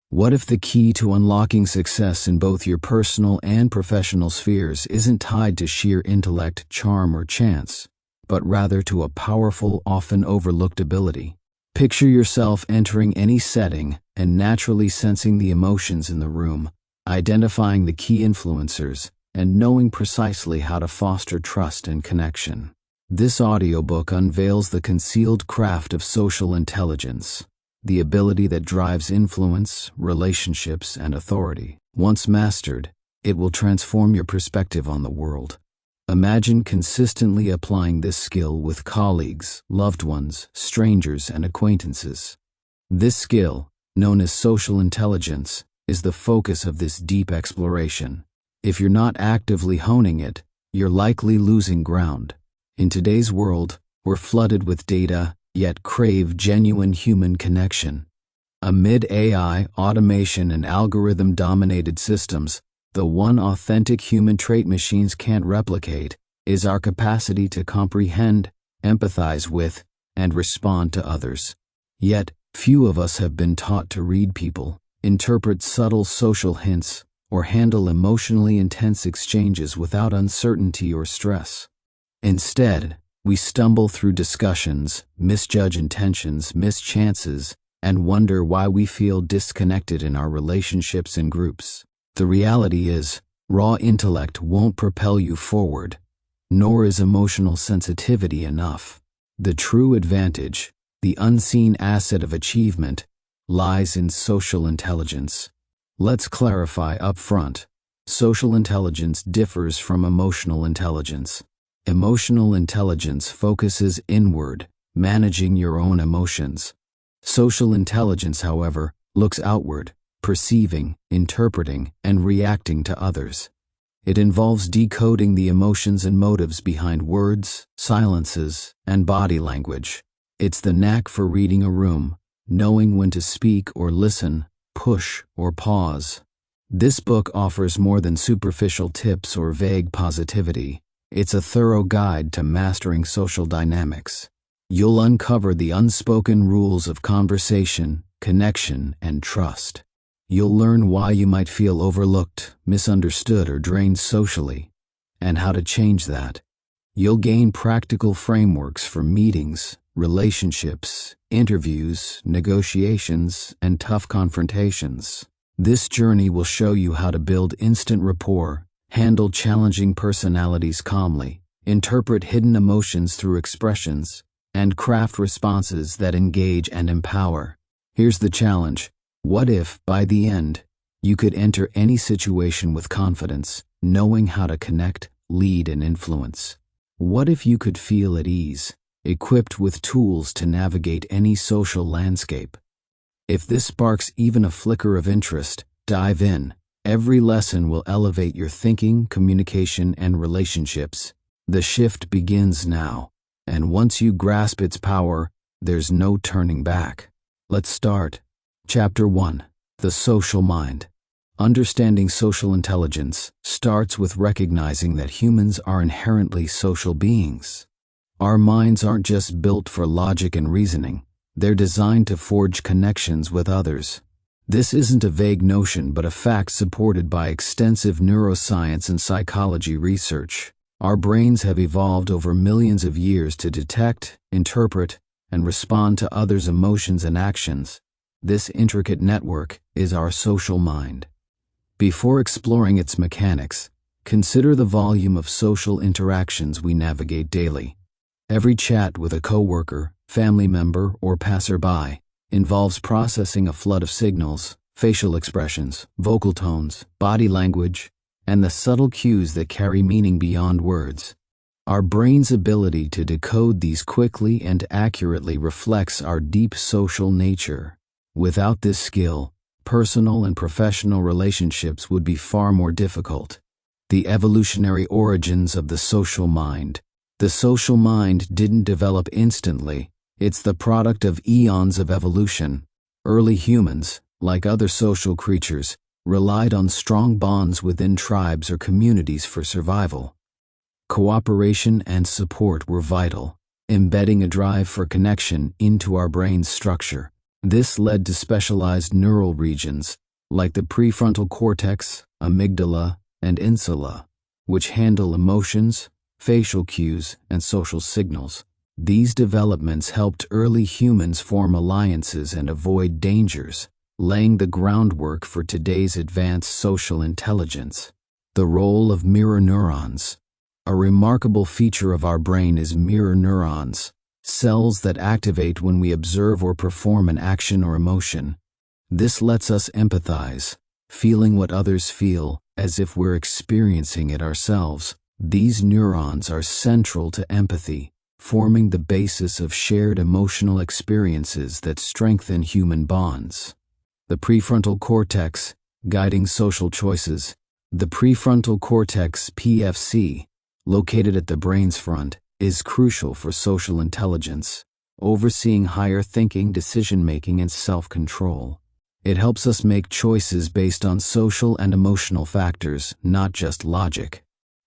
What if the key to unlocking success in both your personal and professional spheres isn't tied to sheer intellect, charm, or chance, but rather to a powerful, often overlooked ability? Picture yourself entering any setting and naturally sensing the emotions in the room, identifying the key influencers, and knowing precisely how to foster trust and connection. This audiobook unveils the concealed craft of social intelligence, the ability that drives influence, relationships, and authority. Once mastered, it will transform your perspective on the world. Imagine consistently applying this skill with colleagues, loved ones, strangers, and acquaintances. This skill, known as social intelligence, is the focus of this deep exploration. If you're not actively honing it, you're likely losing ground. In today's world, we're flooded with data, yet crave genuine human connection. Amid AI, automation, and algorithm-dominated systems, the one authentic human trait machines can't replicate is our capacity to comprehend, empathize with, and respond to others. Yet, few of us have been taught to read people, interpret subtle social hints, or handle emotionally intense exchanges without uncertainty or stress. Instead, we stumble through discussions, misjudge intentions, miss chances, and wonder why we feel disconnected in our relationships and groups. The reality is, raw intellect won't propel you forward, nor is emotional sensitivity enough. The true advantage, the unseen asset of achievement, lies in social intelligence. Let's clarify up front. Social intelligence differs from emotional intelligence. Emotional intelligence focuses inward, managing your own emotions. Social intelligence, however, looks outward, perceiving, interpreting, and reacting to others. It involves decoding the emotions and motives behind words, silences, and body language. It's the knack for reading a room, knowing when to speak or listen, push or pause. This book offers more than superficial tips or vague positivity. It's a thorough guide to mastering social dynamics. You'll uncover the unspoken rules of conversation, connection, and trust. You'll learn why you might feel overlooked, misunderstood, or drained socially, and how to change that. You'll gain practical frameworks for meetings, relationships, interviews, negotiations, and tough confrontations. This journey will show you how to build instant rapport, handle challenging personalities calmly, interpret hidden emotions through expressions, and craft responses that engage and empower. Here's the challenge. What if, by the end, you could enter any situation with confidence, knowing how to connect, lead, and influence? What if you could feel at ease, equipped with tools to navigate any social landscape? If this sparks even a flicker of interest, dive in. Every lesson will elevate your thinking, communication, and relationships. The shift begins now, and once you grasp its power, there's no turning back. Let's start. Chapter 1. The Social Mind. Understanding social intelligence starts with recognizing that humans are inherently social beings. Our minds aren't just built for logic and reasoning, they're designed to forge connections with others. This isn't a vague notion but a fact supported by extensive neuroscience and psychology research. Our brains have evolved over millions of years to detect, interpret, and respond to others' emotions and actions. This intricate network is our social mind. Before exploring its mechanics, consider the volume of social interactions we navigate daily. Every chat with a coworker, family member, or passerby involves processing a flood of signals, facial expressions, vocal tones, body language, and the subtle cues that carry meaning beyond words. Our brain's ability to decode these quickly and accurately reflects our deep social nature. Without this skill, personal and professional relationships would be far more difficult. The evolutionary origins of the social mind. The social mind didn't develop instantly. It's the product of eons of evolution. Early humans, like other social creatures, relied on strong bonds within tribes or communities for survival. Cooperation and support were vital, embedding a drive for connection into our brain's structure. This led to specialized neural regions, like the prefrontal cortex, amygdala, and insula, which handle emotions, facial cues, and social signals. These developments helped early humans form alliances and avoid dangers, laying the groundwork for today's advanced social intelligence. The role of mirror neurons. A remarkable feature of our brain is mirror neurons, cells that activate when we observe or perform an action or emotion. This lets us empathize, feeling what others feel, as if we're experiencing it ourselves. These neurons are central to empathy, forming the basis of shared emotional experiences that strengthen human bonds. The prefrontal cortex, guiding social choices. The prefrontal cortex, PFC, located at the brain's front, is crucial for social intelligence, overseeing higher thinking, decision-making, and self-control. It helps us make choices based on social and emotional factors, not just logic.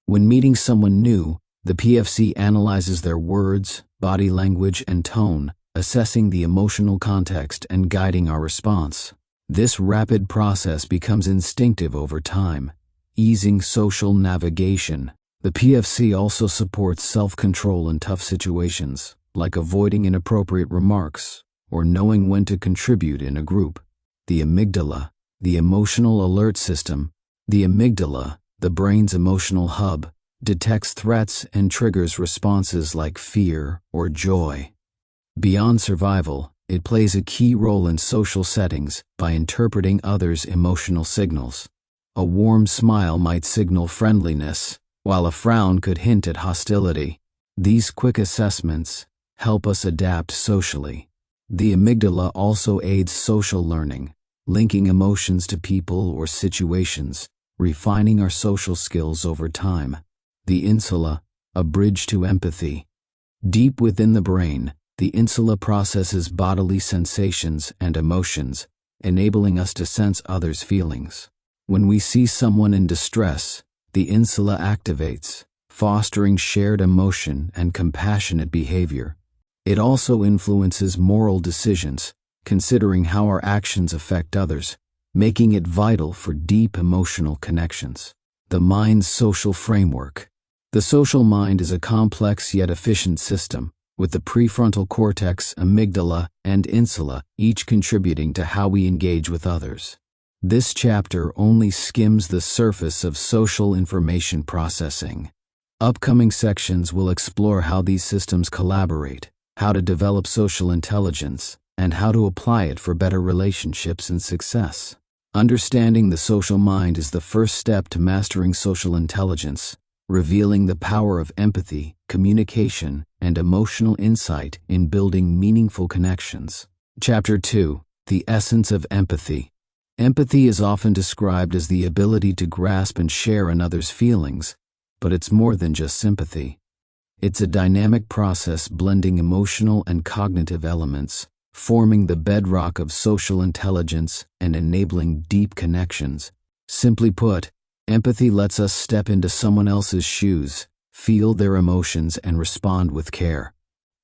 When meeting someone new, the PFC analyzes their words, body language, and tone, assessing the emotional context and guiding our response. This rapid process becomes instinctive over time, easing social navigation. The PFC also supports self-control in tough situations, like avoiding inappropriate remarks or knowing when to contribute in a group. The amygdala, the emotional alert system. The amygdala, the brain's emotional hub, detects threats and triggers responses like fear or joy. Beyond survival, it plays a key role in social settings by interpreting others' emotional signals. A warm smile might signal friendliness, while a frown could hint at hostility. These quick assessments help us adapt socially. The amygdala also aids social learning, linking emotions to people or situations, refining our social skills over time. The insula, a bridge to empathy. Deep within the brain, the insula processes bodily sensations and emotions, enabling us to sense others' feelings. When we see someone in distress, the insula activates, fostering shared emotion and compassionate behavior. It also influences moral decisions, considering how our actions affect others, making it vital for deep emotional connections. The mind's social framework. The social mind is a complex yet efficient system, with the prefrontal cortex, amygdala, and insula each contributing to how we engage with others. This chapter only skims the surface of social information processing. Upcoming sections will explore how these systems collaborate, how to develop social intelligence, and how to apply it for better relationships and success. Understanding the social mind is the first step to mastering social intelligence, revealing the power of empathy, communication, and emotional insight in building meaningful connections. Chapter 2: The Essence of Empathy. Empathy is often described as the ability to grasp and share another's feelings, but it's more than just sympathy. It's a dynamic process blending emotional and cognitive elements, forming the bedrock of social intelligence and enabling deep connections. Simply put, empathy lets us step into someone else's shoes, feel their emotions, and respond with care.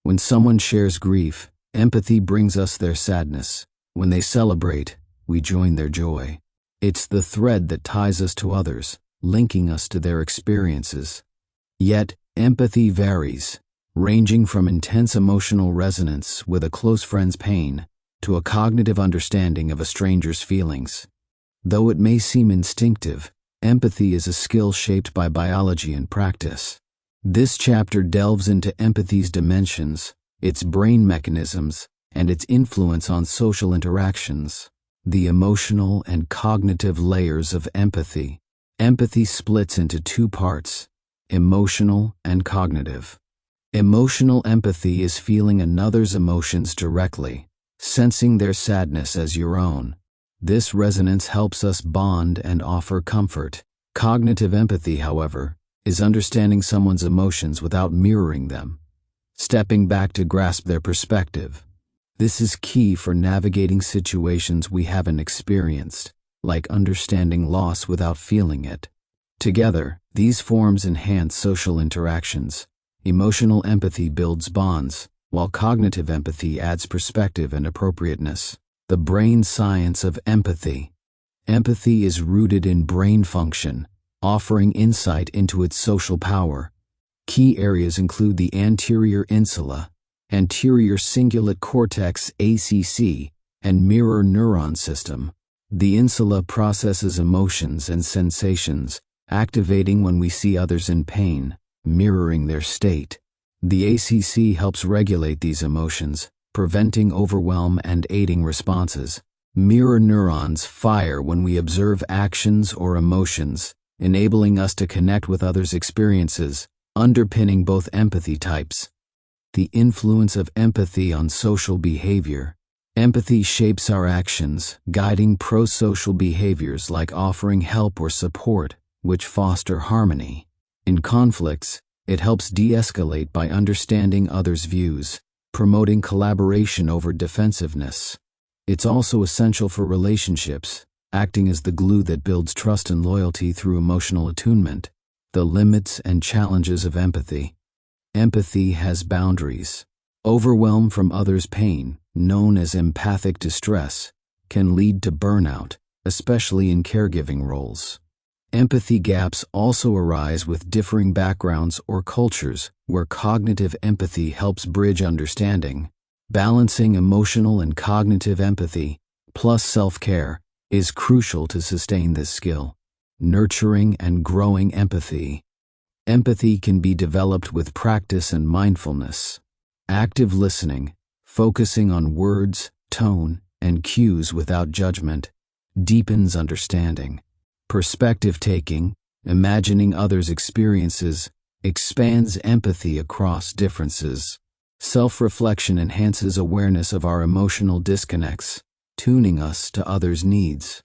When someone shares grief, empathy brings us their sadness. When they celebrate, we join their joy. It's the thread that ties us to others, linking us to their experiences. Yet, empathy varies, ranging from intense emotional resonance with a close friend's pain to a cognitive understanding of a stranger's feelings. Though it may seem instinctive, empathy is a skill shaped by biology and practice. This chapter delves into empathy's dimensions, its brain mechanisms, and its influence on social interactions. The emotional and cognitive layers of empathy. Empathy splits into two parts: emotional and cognitive. Emotional empathy is feeling another's emotions directly, sensing their sadness as your own. This resonance helps us bond and offer comfort. Cognitive empathy, however, is understanding someone's emotions without mirroring them, stepping back to grasp their perspective. This is key for navigating situations we haven't experienced, like understanding loss without feeling it. Together, these forms enhance social interactions. Emotional empathy builds bonds, while cognitive empathy adds perspective and appropriateness. The brain science of empathy. Empathy is rooted in brain function, offering insight into its social power. Key areas include the anterior insula, anterior cingulate cortex (ACC), and mirror neuron system. The insula processes emotions and sensations, activating when we see others in pain, mirroring their state. The ACC helps regulate these emotions, preventing overwhelm and aiding responses. Mirror neurons fire when we observe actions or emotions, enabling us to connect with others' experiences, underpinning both empathy types. The influence of empathy on social behavior. Empathy shapes our actions, guiding pro-social behaviors like offering help or support, which foster harmony. In conflicts, it helps de-escalate by understanding others' views, promoting collaboration over defensiveness. It's also essential for relationships, acting as the glue that builds trust and loyalty through emotional attunement. The limits and challenges of empathy. Empathy has boundaries. Overwhelm from others' pain, known as empathic distress, can lead to burnout, especially in caregiving roles. Empathy gaps also arise with differing backgrounds or cultures, where cognitive empathy helps bridge understanding. Balancing emotional and cognitive empathy, plus self-care, is crucial to sustain this skill. Nurturing and growing empathy. Empathy can be developed with practice and mindfulness. Active listening, focusing on words, tone, and cues without judgment, deepens understanding. Perspective taking, imagining others' experiences, expands empathy across differences. Self-reflection enhances awareness of our emotional disconnects, tuning us to others' needs.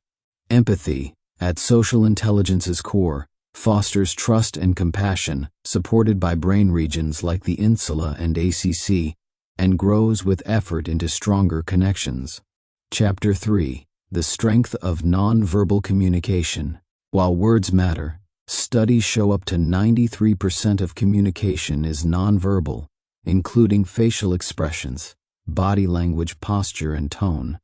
Empathy, at social intelligence's core, fosters trust and compassion, supported by brain regions like the insula and ACC, and grows with effort into stronger connections. Chapter 3. The Strength of Nonverbal Communication. While words matter, studies show up to 93% of communication is nonverbal, including facial expressions, body language, posture, and tone.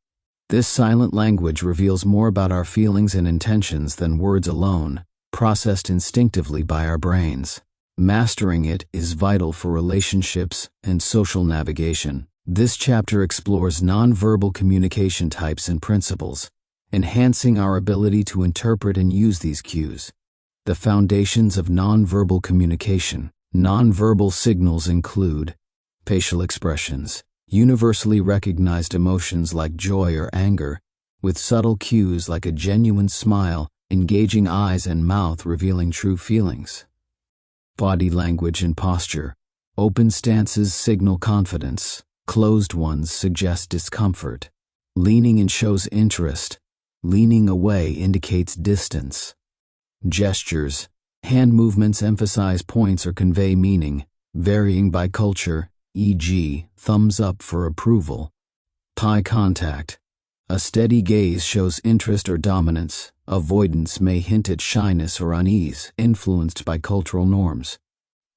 This silent language reveals more about our feelings and intentions than words alone, processed instinctively by our brains. Mastering it is vital for relationships and social navigation. This chapter explores nonverbal communication types and principles, enhancing our ability to interpret and use these cues. The foundations of nonverbal communication. Nonverbal signals include facial expressions, universally recognized emotions like joy or anger, with subtle cues like a genuine smile, engaging eyes and mouth revealing true feelings. Body language and posture. Open stances signal confidence, closed ones suggest discomfort. Leaning in shows interest, leaning away indicates distance. Gestures. Hand movements emphasize points or convey meaning, varying by culture, e.g., thumbs up for approval. Eye contact. A steady gaze shows interest or dominance. Avoidance may hint at shyness or unease, influenced by cultural norms.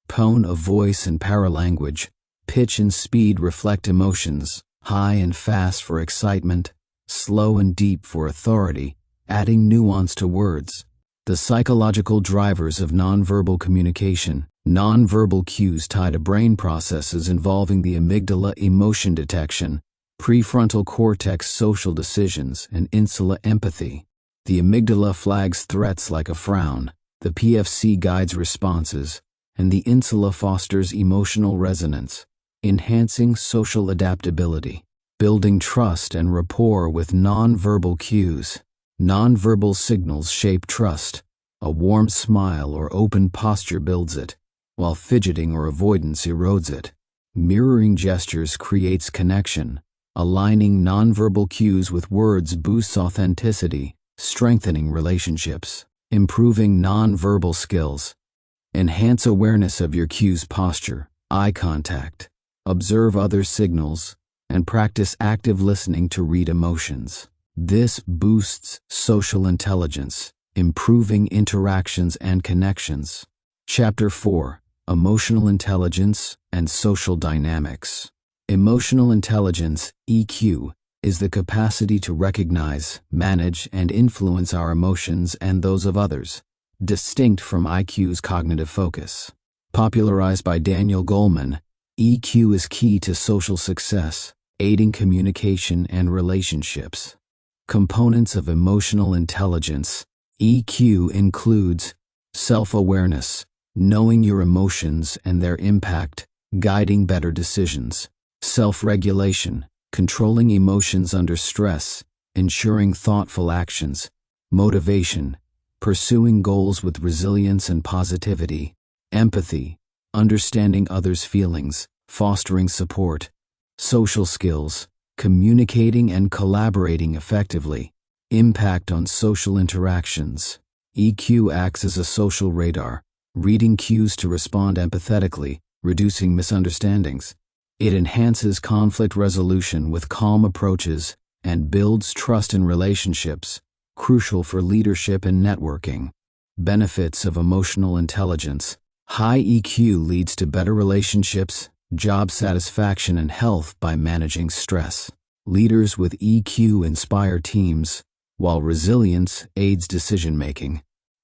Tone of voice and paralanguage. Pitch and speed reflect emotions, high and fast for excitement, slow and deep for authority, adding nuance to words. The psychological drivers of nonverbal communication. Nonverbal cues tie to brain processes involving the amygdala emotion detection, prefrontal cortex social decisions, and insula empathy. The amygdala flags threats like a frown, the PFC guides responses, and the insula fosters emotional resonance, enhancing social adaptability. Building trust and rapport with nonverbal cues. Nonverbal signals shape trust. A warm smile or open posture builds it, while fidgeting or avoidance erodes it. Mirroring gestures creates connection. Aligning nonverbal cues with words boosts authenticity, strengthening relationships. Improving nonverbal skills. Enhance awareness of your cues, posture, eye contact. Observe other signals, and practice active listening to read emotions. This boosts social intelligence, improving interactions and connections. Chapter 4. Emotional Intelligence and Social Dynamics. Emotional intelligence, EQ, is the capacity to recognize, manage, and influence our emotions and those of others, distinct from IQ's cognitive focus. Popularized by Daniel Goleman, EQ is key to social success, aiding communication and relationships. Components of emotional intelligence, EQ includes self-awareness, knowing your emotions and their impact, guiding better decisions. Self-regulation, controlling emotions under stress, ensuring thoughtful actions. Motivation, pursuing goals with resilience and positivity. Empathy, understanding others' feelings, fostering support. Social skills, communicating and collaborating effectively. Impact on social interactions. EQ acts as a social radar, reading cues to respond empathetically, reducing misunderstandings. It enhances conflict resolution with calm approaches and builds trust in relationships, crucial for leadership and networking. Benefits of emotional intelligence. High EQ leads to better relationships, job satisfaction, and health by managing stress. Leaders with EQ inspire teams, while resilience aids decision-making.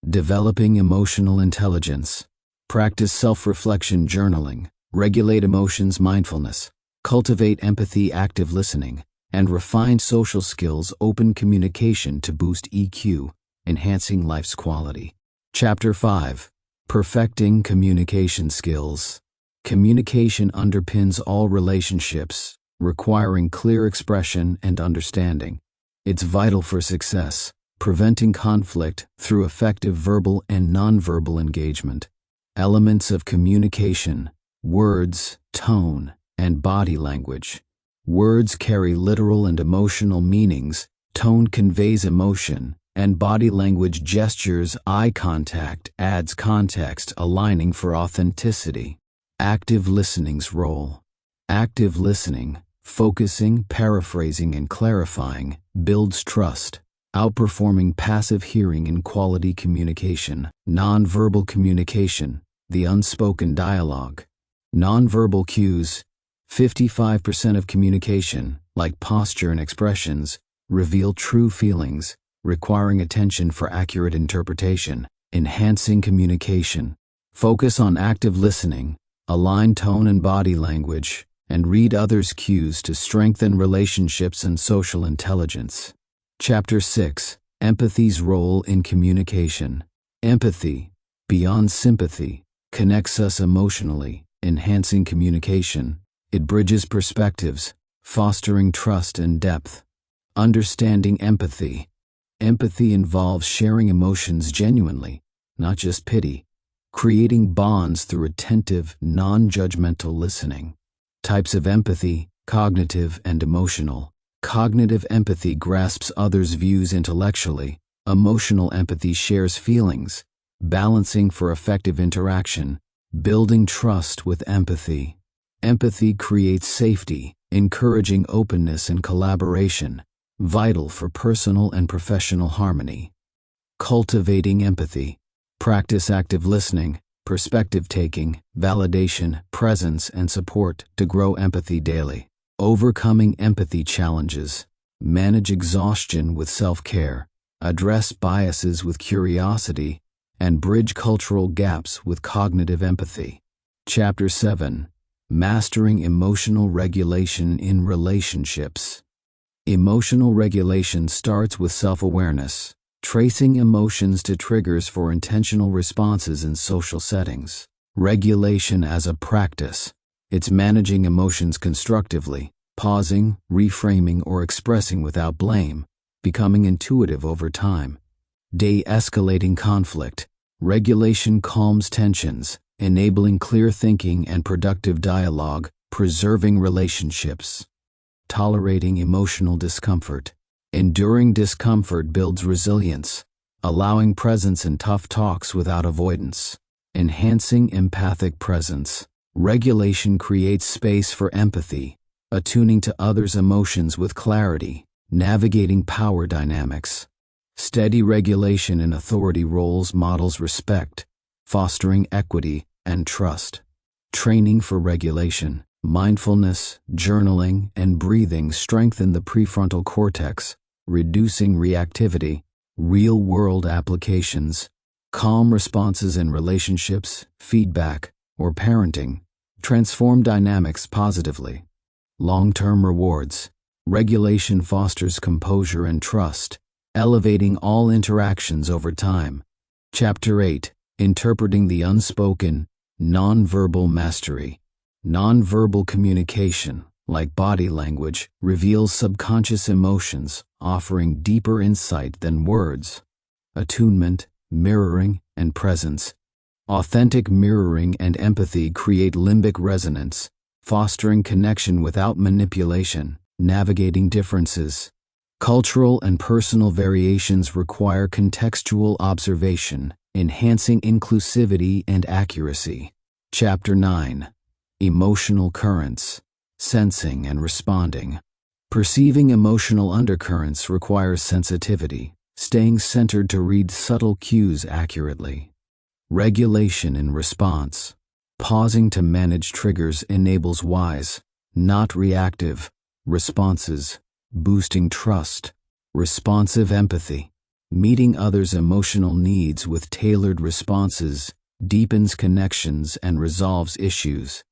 Developing emotional intelligence. Practice self-reflection journaling, regulate emotions mindfulness, cultivate empathy active listening, and refine social skills open communication to boost EQ, enhancing life's quality. Chapter 5. Perfecting communication skills. Communication underpins all relationships, requiring clear expression and understanding. It's vital for success, preventing conflict through effective verbal and nonverbal engagement. Elements of communication: words, tone, and body language. Words carry literal and emotional meanings, tone conveys emotion, and body language gestures, eye contact adds context, aligning for authenticity. Active listening's role. Active listening, focusing, paraphrasing, and clarifying, builds trust, outperforming passive hearing in quality communication. Nonverbal communication, the unspoken dialogue. Nonverbal cues. 55% of communication, like posture and expressions, reveal true feelings, requiring attention for accurate interpretation. Enhancing communication. Focus on active listening, align tone and body language, and read others' cues to strengthen relationships and social intelligence. Chapter 6. Empathy's role in communication. Empathy, beyond sympathy, connects us emotionally, enhancing communication. It bridges perspectives, fostering trust and depth. Understanding empathy. Empathy involves sharing emotions genuinely, not just pity, creating bonds through attentive, non-judgmental listening. Types of empathy: cognitive and emotional. Cognitive empathy grasps others' views intellectually. Emotional empathy shares feelings, balancing for effective interaction. Building trust with empathy. Empathy creates safety, encouraging openness and collaboration, vital for personal and professional harmony. Cultivating empathy. Practice active listening, perspective-taking, validation, presence, and support to grow empathy daily. Overcoming empathy challenges. Manage exhaustion with self-care, address biases with curiosity, and bridge cultural gaps with cognitive empathy. Chapter 7. Mastering emotional regulation in relationships. Emotional regulation starts with self-awareness, tracing emotions to triggers for intentional responses in social settings. Regulation as a practice. It's managing emotions constructively, pausing, reframing, or expressing without blame, becoming intuitive over time. De-escalating conflict. Regulation calms tensions, enabling clear thinking and productive dialogue, preserving relationships. Tolerating emotional discomfort. Enduring discomfort builds resilience, allowing presence in tough talks without avoidance. Enhancing empathic presence. Regulation creates space for empathy, attuning to others' emotions with clarity, navigating power dynamics. Steady regulation in authority roles models respect, fostering equity and trust. Training for regulation. Mindfulness, journaling, and breathing strengthen the prefrontal cortex, reducing reactivity. Real-world applications, calm responses in relationships, feedback, or parenting, transform dynamics positively. Long-term rewards, regulation fosters composure and trust, elevating all interactions over time. Chapter 8, Interpreting the Unspoken, Nonverbal Mastery. Nonverbal communication, like body language, reveals subconscious emotions, offering deeper insight than words. Attunement, mirroring, and presence. Authentic mirroring and empathy create limbic resonance, fostering connection without manipulation. Navigating differences. Cultural and personal variations require contextual observation, enhancing inclusivity and accuracy. Chapter 9, Emotional Currents. Sensing and responding. Perceiving emotional undercurrents requires sensitivity, staying centered to read subtle cues accurately. Regulation in response. Pausing to manage triggers enables wise, not reactive, responses, boosting trust. Responsive empathy. Meeting others' emotional needs with tailored responses deepens connections and resolves issues.